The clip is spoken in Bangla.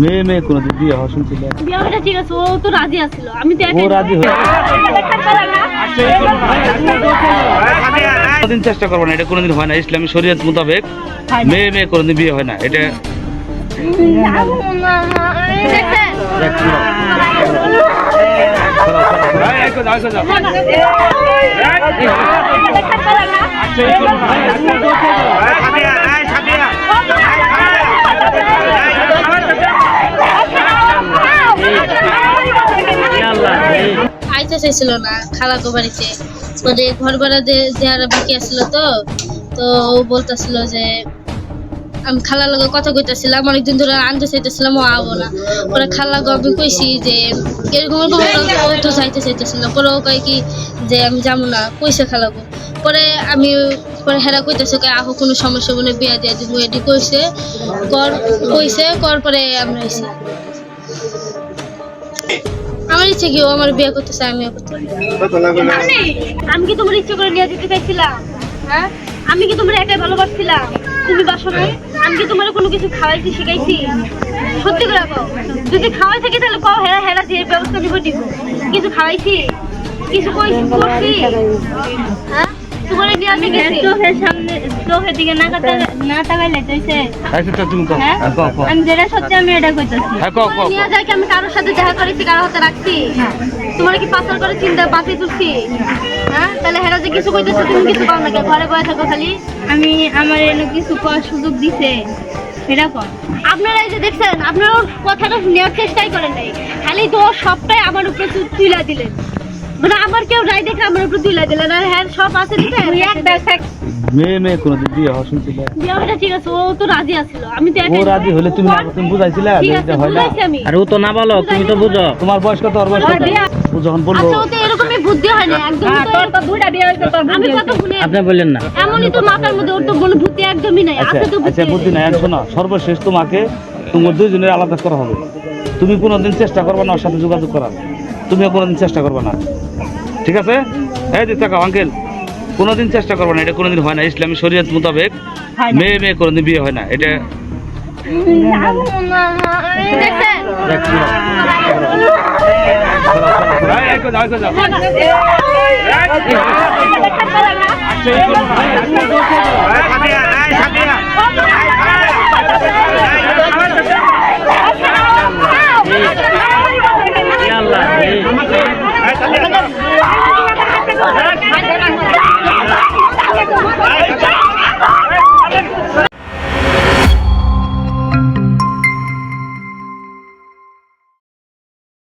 মেয়ে মেয়ে কোনোদিন বিয়ে হওয়া শুনছিলে? বিয়েটা ঠিক আছে, ও তো রাজি আছিল, আমি তো ও রাজি হয়ে কোনোদিন চেষ্টা করবো না, এটা কোনোদিন হয় না। ইসলামী শরীয়ত মোতাবেক মেয়ে মেয়ে কোনোদিন বিয়ে হয় না। এটা আইতে চাইছিল না খালাতো বাড়িতে, মানে ঘর ভাড়া দেওয়ার বাকি আসছিল। তো তো ও বলতেছিল যে আমি খালার লগে কথা কইতেছিলাম, অনেকদিন ধরে আনতে চাইতেছিলাম, ও আবো না। পরে খালা আমি কইছি যে এরকম ও তো চাইতেছিল। পরে ও কয় কি যে আমি যাবো না, কইছে খালাগো। পরে আমি হেরা কইতেছে আহো, কোনো সমস্যা মনে বিয়া দিয়া দিব, এটি কইছে কর পরে আমরা আইছি। আমার ইচ্ছে কি ও আমার বিয়ে করতেছে, আমিও করতে। আমি কি তোমার ইচ্ছে করে নিয়ে যেতে চাইছিলাম? হ্যাঁ, আমি কি তোমার একাই ভালোবাসছিলাম? তুমি বাসো নাই? আমি কি তোমার কোনো কিছু খাওয়াইছি, শিখাইছি? সত্যি করে কও, যদি খাওয়াই থাকি তাহলে কও, হেরা হেরা যে ব্যবস্থা নিব দিব। কিছু খাওয়াইছি, কিছু করছি? হ্যাঁ, তোমার নিয়ে আমি গেছি চোখের সামনে, চোখের দিকে না তাকাইলে তৈছে। আমি যেটা সত্যি আমি এটা কইতেছি। নিয়ে যাই কি আমি কারোর সাথে দেখা করেছি, কারোর হাতে রাখছি? তোমার কি পাচার করে চিন্তা বাঁচিয়ে তুলছি? হ্যাঁ, তাহলে হেরা যে কিছু কইতেছে তুমি কিছু পাও না, ঘরে বসে থাকো খালি। আমি আমার এনে কিছু করার সুযোগ দিছে, সেটা কর। আপনারা এই যে দেখছেন, আপনারা ওর কথাটা নেওয়ার চেষ্টাই করেন নাই, খালি তো সবটাই আমার উপরে তুলে দিলেন। মানে আমার কেউ নাই দেখে আমার উপরে তুলে দিলেন। আর হ্যাঁ, সব আছে দিতে মেয়ে মেয়ে কোনোদিন বিয়ে হওয়া শুনছিলে? বিয়েটা ঠিক আছে, ও তো রাজি আছিল, আমি তো ও রাজি হলে তুমি বুঝাইছিলে যে এটা হয় না? আর ও তো না বলো, তুমি তো বুঝো। তোমার বয়স কত, ওর বয়স কত? ও যখন বলবো আচ্ছা, ও তো এরকমই বুদ্ধি হয় না একদম। তোর তো দুইটা বিয়ে হইছে, তোর আমি কত শুনে আপনি বললেন না এমনই তো মাথার মধ্যে, ওর তো কোনো বুদ্ধি একদমই নাই। আছে তো আচ্ছা বুদ্ধি নাই। শোনো, সর্বশেষ তোমাকে তোমার দুইজনের আলাদা করা হবে। তুমি কোনোদিন চেষ্টা করবে না ওর সাথে যোগাযোগ করার, তুমিও কোনোদিন চেষ্টা করবে না, ঠিক আছে? এই যে তাকাও আঙ্কেল, কোনোদিন চেষ্টা করবে না, এটা কোনোদিন হয় না। ইসলামী শরীয়ত মোতাবেক মেয়ে মেয়ে কোনোদিন বিয়ে হয় না। এটা দেখছেন